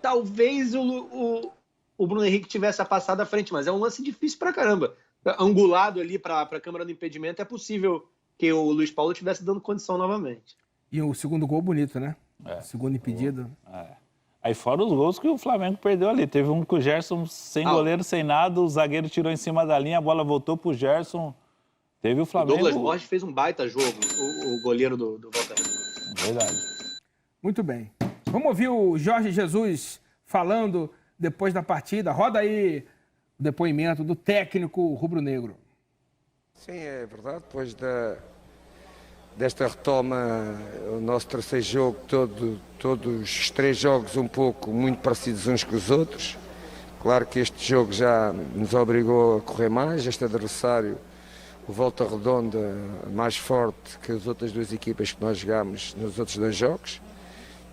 talvez o Bruno Henrique tivesse a passada à frente, mas é um lance difícil pra caramba. Angulado ali para a câmara do impedimento, é possível que o Luiz Paulo estivesse dando condição novamente. E o segundo gol bonito, né? O segundo impedido. Aí fora os gols que o Flamengo perdeu ali. Teve um que o Gerson, sem goleiro, sem nada, o zagueiro tirou em cima da linha, a bola voltou pro Gerson. Teve o Flamengo... O Douglas Borges fez um baita jogo, o goleiro do Volta Redonda. Verdade. Muito bem. Vamos ouvir o Jorge Jesus falando depois da partida. Roda aí o depoimento do técnico rubro-negro. Sim, é verdade. Depois desta retoma, o nosso terceiro jogo, todos os 3 jogos um pouco muito parecidos uns com os outros. Claro que este jogo já nos obrigou a correr mais. Este adversário, o Volta Redonda, mais forte que as outras 2 equipas que nós jogámos nos outros 2 jogos.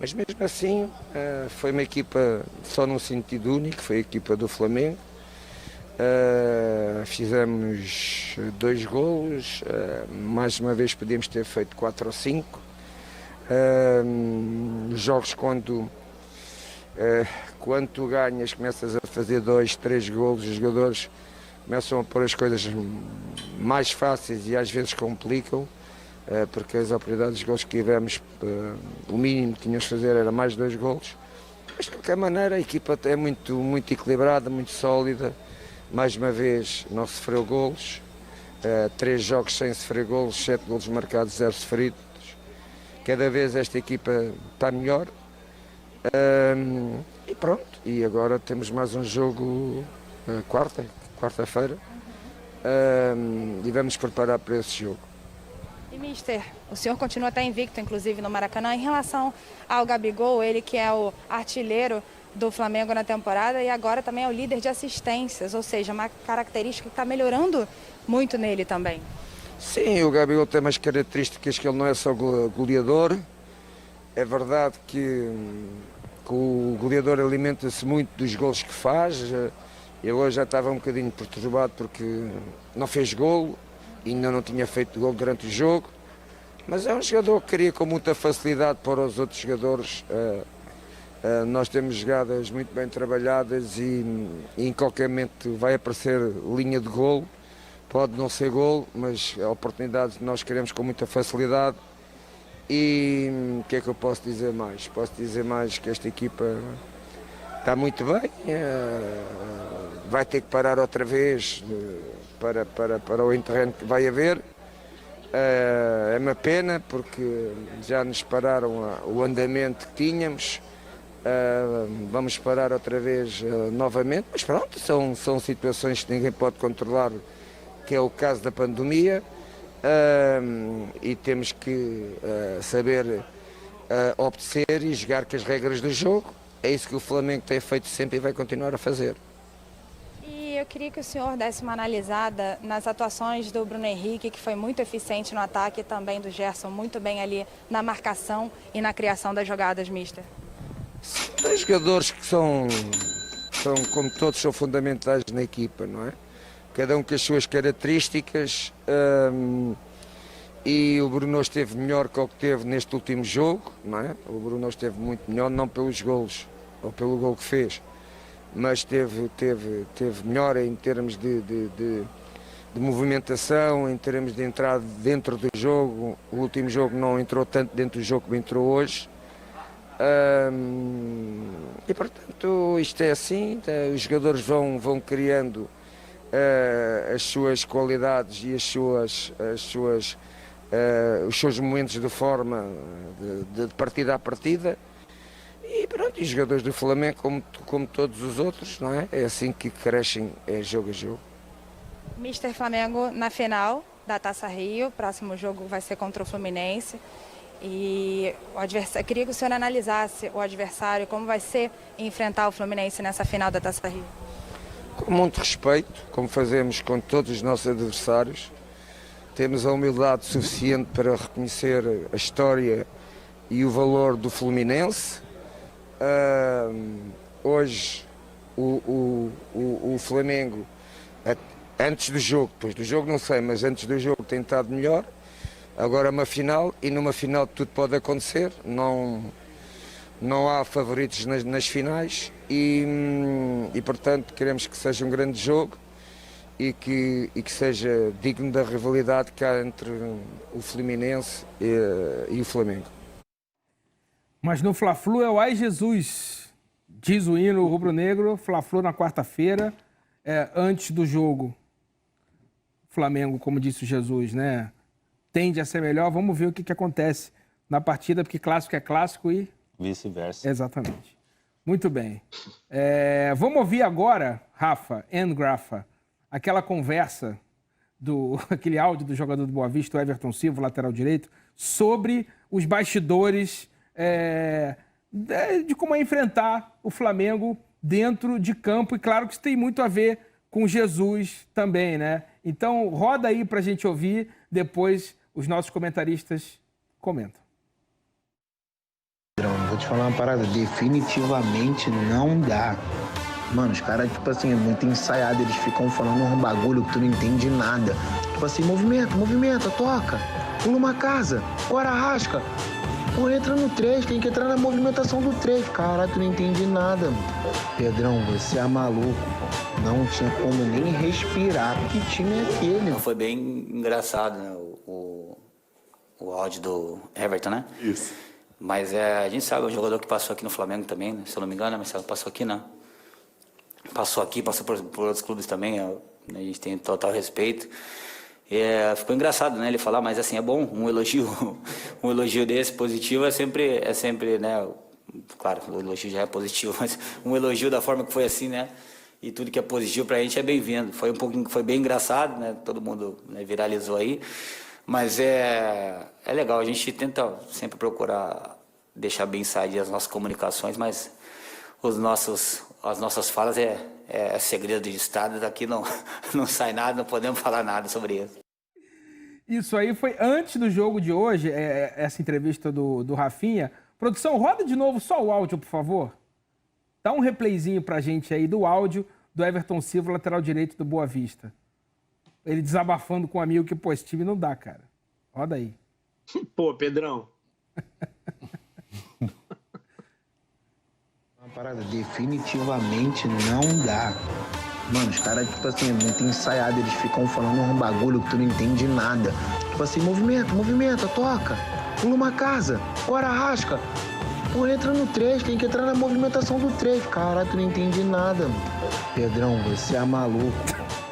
Mas mesmo assim, foi uma equipa só num sentido único, foi a equipa do Flamengo. Fizemos 2 golos, mais uma vez podíamos ter feito 4 ou 5. Os jogos quando tu ganhas, começas a fazer 2, 3 golos, os jogadores começam a pôr as coisas mais fáceis e às vezes complicam, porque as oportunidades de golos que tivemos, o mínimo que tínhamos de fazer era mais 2 golos. Mas de qualquer maneira a equipa é muito equilibrada, muito sólida. Mais uma vez não sofreu golos, 3 jogos sem sofrer golos, 7 golos marcados, 0 sofridos. Cada vez esta equipa está melhor. E pronto, e agora temos mais um jogo quarta-feira, e vamos preparar para esse jogo. E mister, o senhor continua até invicto, inclusive no Maracanã, em relação ao Gabigol, ele que é o artilheiro do Flamengo na temporada e agora também é o líder de assistências, ou seja, uma característica que está melhorando muito nele também. Sim, o Gabigol tem umas características que ele não é só goleador. É verdade que o goleador alimenta-se muito dos golos que faz. Ele hoje já estava um bocadinho perturbado porque não fez golo, ainda não tinha feito golo durante o jogo, mas é um jogador que cria com muita facilidade para os outros jogadores. Nós temos jogadas muito bem trabalhadas e em qualquer momento vai aparecer linha de golo. Pode não ser golo, mas a oportunidade nós queremos com muita facilidade. E o que é que eu posso dizer mais? Posso dizer mais que esta equipa está muito bem, vai ter que parar outra vez para o interregno que vai haver. É uma pena porque já nos pararam o andamento que tínhamos. Vamos parar outra vez novamente, mas pronto, são situações que ninguém pode controlar, que é o caso da pandemia, e temos que saber obedecer e jogar com as regras do jogo. É isso que o Flamengo tem feito sempre e vai continuar a fazer. E eu queria que o senhor desse uma analisada nas atuações do Bruno Henrique, que foi muito eficiente no ataque, e também do Gerson, muito bem ali na marcação e na criação das jogadas, mister. São 2 jogadores que são, como todos, são fundamentais na equipa, não é? Cada um com as suas características, e o Bruno esteve melhor que o que teve neste último jogo, não é? O Bruno esteve muito melhor, não pelos golos, ou pelo gol que fez, mas teve melhor em termos de movimentação, em termos de entrada dentro do jogo. O último jogo não entrou tanto dentro do jogo como entrou hoje. E portanto isto é assim, os jogadores vão criando as suas qualidades e os seus momentos de forma de partida a partida, e pronto, os jogadores do Flamengo como todos os outros, não é? É assim que crescem, é jogo a jogo. Mister, Flamengo na final da Taça Rio, o próximo jogo vai ser contra o Fluminense. E eu queria que o senhor analisasse o adversário, como vai ser enfrentar o Fluminense nessa final da Taça Rio. Com muito respeito, como fazemos com todos os nossos adversários. Temos a humildade suficiente para reconhecer a história e o valor do Fluminense. Hoje o Flamengo, antes do jogo, depois do jogo não sei, mas antes do jogo tem estado melhor. Agora é uma final, e numa final tudo pode acontecer. não há favoritos nas finais e, portanto, queremos que seja um grande jogo e que seja digno da rivalidade que há entre o Fluminense e o Flamengo. Mas no Fla-Flu é o ai Jesus, diz o hino rubro-negro. Fla-Flu na quarta-feira, antes do jogo. Flamengo, como disse o Jesus, né? Tende a ser melhor. Vamos ver o que acontece na partida, porque clássico é clássico e... Vice-versa. Exatamente. Muito bem. Vamos ouvir agora, Rafa, Grafa, aquela conversa, aquele áudio do jogador do Boa Vista, o Everton Silva, lateral direito, sobre os bastidores de como é enfrentar o Flamengo dentro de campo. E claro que isso tem muito a ver com Jesus também, né? Então, roda aí pra gente ouvir, depois os nossos comentaristas comentam. Vou te falar uma parada, definitivamente não dá. Mano, os caras, tipo assim, é muito ensaiado, eles ficam falando um bagulho que tu não entende nada. Tipo assim, movimenta, toca, pula uma casa, ora rasca. Pô, entra no 3, tem que entrar na movimentação do 3. Caralho, tu não entende nada, mano. Pedrão, você é maluco, pô. Não tinha como nem respirar. Que time é aquele? Foi bem engraçado, né? O áudio do Everton, né? Isso. Mas a gente sabe, o jogador que passou aqui no Flamengo também, né? Se eu não me engano, mas passou aqui, né? Passou aqui, passou por outros clubes também, a gente tem total respeito. Ficou engraçado, né, ele falar, mas assim, é bom, um elogio desse positivo é sempre, né, claro, o elogio já é positivo, mas um elogio da forma que foi assim, né, e tudo que é positivo pra gente é bem-vindo. Foi bem engraçado, né, todo mundo, né, viralizou aí, mas é legal, a gente tenta sempre procurar deixar bem sair as nossas comunicações, mas as nossas falas é segredo de Estado, daqui não sai nada, não podemos falar nada sobre isso. Isso aí foi antes do jogo de hoje, essa entrevista do Rafinha. Produção, roda de novo só o áudio, por favor. Dá um replayzinho pra gente aí do áudio do Everton Silva, lateral direito do Boa Vista. Ele desabafando com um amigo que, pô, esse time não dá, cara. Roda aí. Pô, Pedrão. Parada, definitivamente não dá. Mano, os caras, tipo assim, é muito ensaiado, eles ficam falando um bagulho que tu não entende nada. Tipo assim, movimenta, toca, pula uma casa, ora rasca. Pô, entra no 3, tem que entrar na movimentação do 3. Caralho, tu não entende nada, mano. Pedrão, você é maluco.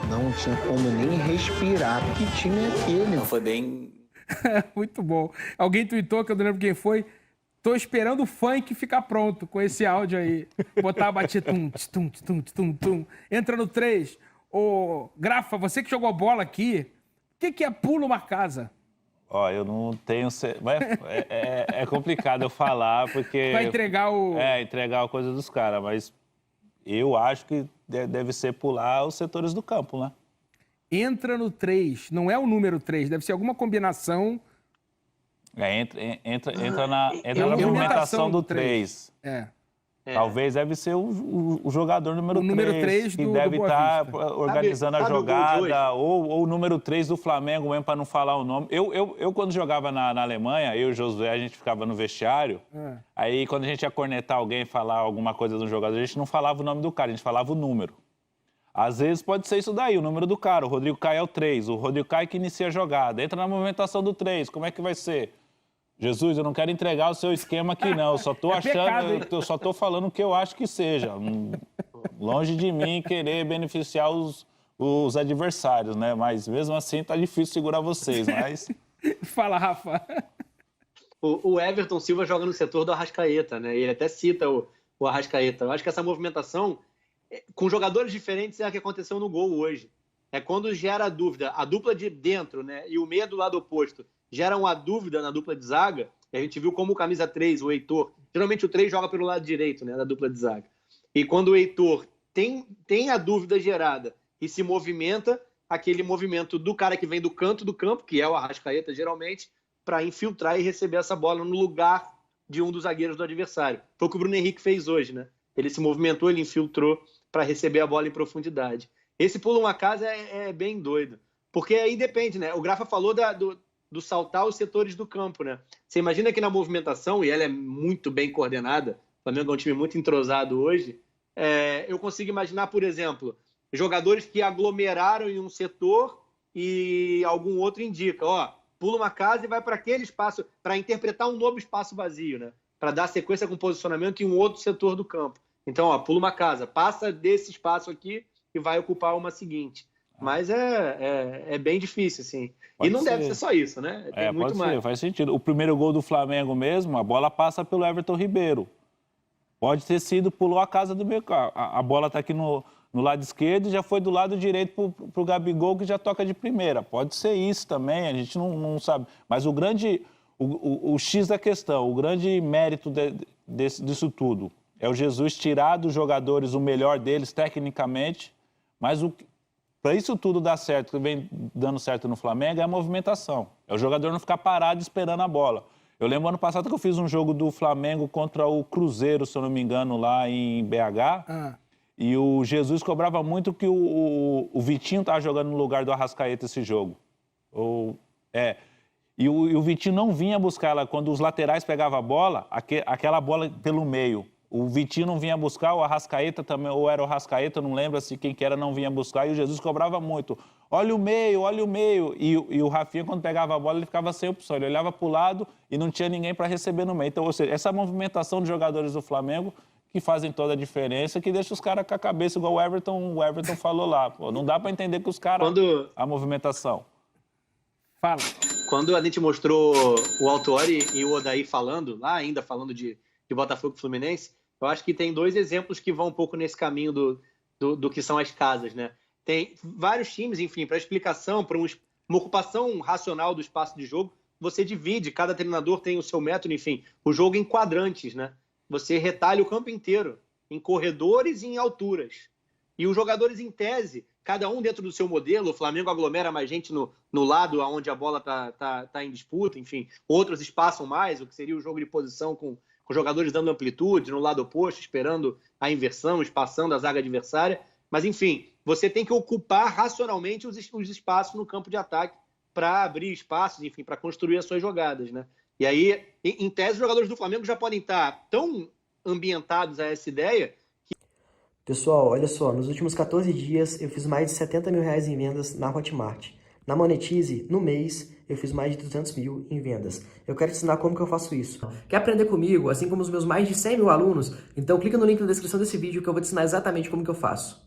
Não tinha como nem respirar. Que time é aquele? Foi bem... Muito bom. Alguém tweetou, que eu não lembro quem foi. Tô esperando o funk ficar pronto com esse áudio aí. Botar a batida. Tum. Entra no 3. Ô, Grafa, você que jogou bola aqui, o que é pula uma casa? Ó, eu não tenho... É complicado eu falar, porque... Vai entregar o... entregar a coisa dos caras, mas eu acho que deve ser pular os setores do campo, né? Entra no 3. Não é o número 3, deve ser alguma combinação... Entra na movimentação do 3. Talvez deve ser o jogador número 3 que deve estar organizando a jogada, ou o número 3 do Flamengo mesmo, para não falar o nome. Eu quando jogava na Alemanha, eu e o Josué, a gente ficava no vestiário, aí quando a gente ia cornetar alguém, falar alguma coisa do jogador, a gente não falava o nome do cara, a gente falava o número. Às vezes pode ser isso daí, o número do cara. O Rodrigo Caio é o 3, o Rodrigo Caio que inicia a jogada. Entra na movimentação do 3, como é que vai ser? Jesus, eu não quero entregar o seu esquema aqui, não. Eu só tô eu só tô falando o que eu acho que seja. Longe de mim querer beneficiar os adversários, né? Mas mesmo assim tá difícil segurar vocês, mas... Fala, Rafa. O Everton Silva joga no setor do Arrascaeta, né? Ele até cita o Arrascaeta. Eu acho que essa movimentação, com jogadores diferentes, é a que aconteceu no gol hoje. É quando gera dúvida. A dupla de dentro, né? E o meia do lado oposto geram uma dúvida na dupla de zaga. E a gente viu como o camisa 3, o Heitor... Geralmente o 3 joga pelo lado direito, né? Da dupla de zaga. E quando o Heitor tem a dúvida gerada e se movimenta, aquele movimento do cara que vem do canto do campo, que é o Arrascaeta, geralmente, para infiltrar e receber essa bola no lugar de um dos zagueiros do adversário. Foi o que o Bruno Henrique fez hoje, né? Ele se movimentou, ele infiltrou para receber a bola em profundidade. Esse pulo uma casa é bem doido. Porque aí depende, né? O Grafa falou do saltar os setores do campo, né? Você imagina que na movimentação, e ela é muito bem coordenada, Flamengo é um time muito entrosado hoje. Eu consigo imaginar, por exemplo, jogadores que aglomeraram em um setor e algum outro indica, pula uma casa e vai para aquele espaço, para interpretar um novo espaço vazio, né? Para dar sequência com posicionamento em um outro setor do campo. Então, pula uma casa, passa desse espaço aqui e vai ocupar uma seguinte. Mas é bem difícil, assim. Pode e não deve ser só isso, né? Tem muito pode mais. Ser, faz sentido. O primeiro gol do Flamengo mesmo, a bola passa pelo Everton Ribeiro. Pode ter sido, pulou a casa do meio carro. A bola está aqui no lado esquerdo e já foi do lado direito para o Gabigol, que já toca de primeira. Pode ser isso também, a gente não sabe. Mas o X da questão, o grande mérito disso tudo é o Jesus tirar dos jogadores o melhor deles tecnicamente, mas para isso tudo dar certo, que vem dando certo no Flamengo, é a movimentação. É o jogador não ficar parado esperando a bola. Eu lembro ano passado que eu fiz um jogo do Flamengo contra o Cruzeiro, se eu não me engano, lá em BH. E o Jesus cobrava muito que o Vitinho estava jogando no lugar do Arrascaeta esse jogo. E o Vitinho não vinha buscar ela. Quando os laterais pegavam a bola, aquela bola pelo meio. O Vitinho não vinha buscar, o Arrascaeta também, ou era o Arrascaeta, não lembro se quem que era, não vinha buscar, e o Jesus cobrava muito. Olha o meio, olha o meio. E o Rafinha, quando pegava a bola, ele ficava sem opção. Ele olhava para o lado e não tinha ninguém para receber no meio. Então, ou seja, essa movimentação de jogadores do Flamengo que fazem toda a diferença, que deixa os caras com a cabeça, igual o Everton falou lá. Pô, não dá para entender que os caras... A movimentação. Fala. Quando a gente mostrou o Autuori e o Odair falando, lá ainda falando de Botafogo e Fluminense, eu acho que tem dois exemplos que vão um pouco nesse caminho do que são as casas, né? Tem vários times, enfim, para explicação, para uma ocupação racional do espaço de jogo, você divide, cada treinador tem o seu método, enfim, o jogo em quadrantes, né? Você retalha o campo inteiro, em corredores e em alturas. E os jogadores, em tese, cada um dentro do seu modelo, o Flamengo aglomera mais gente no lado onde a bola tá em disputa, enfim, outros espaçam mais, o que seria o jogo de posição com jogadores dando amplitude, no lado oposto, esperando a inversão, espaçando a zaga adversária. Mas, enfim, você tem que ocupar racionalmente os espaços no campo de ataque para abrir espaços, enfim, para construir as suas jogadas, né? E aí, em tese, os jogadores do Flamengo já podem estar tão ambientados a essa ideia que... Pessoal, olha só, nos últimos 14 dias eu fiz mais de 70 mil reais em vendas na Hotmart. Na Monetize, no mês, eu fiz mais de 200 mil em vendas. Eu quero te ensinar como que eu faço isso. Quer aprender comigo, assim como os meus mais de 100 mil alunos? Então clica no link na descrição desse vídeo que eu vou te ensinar exatamente como que eu faço.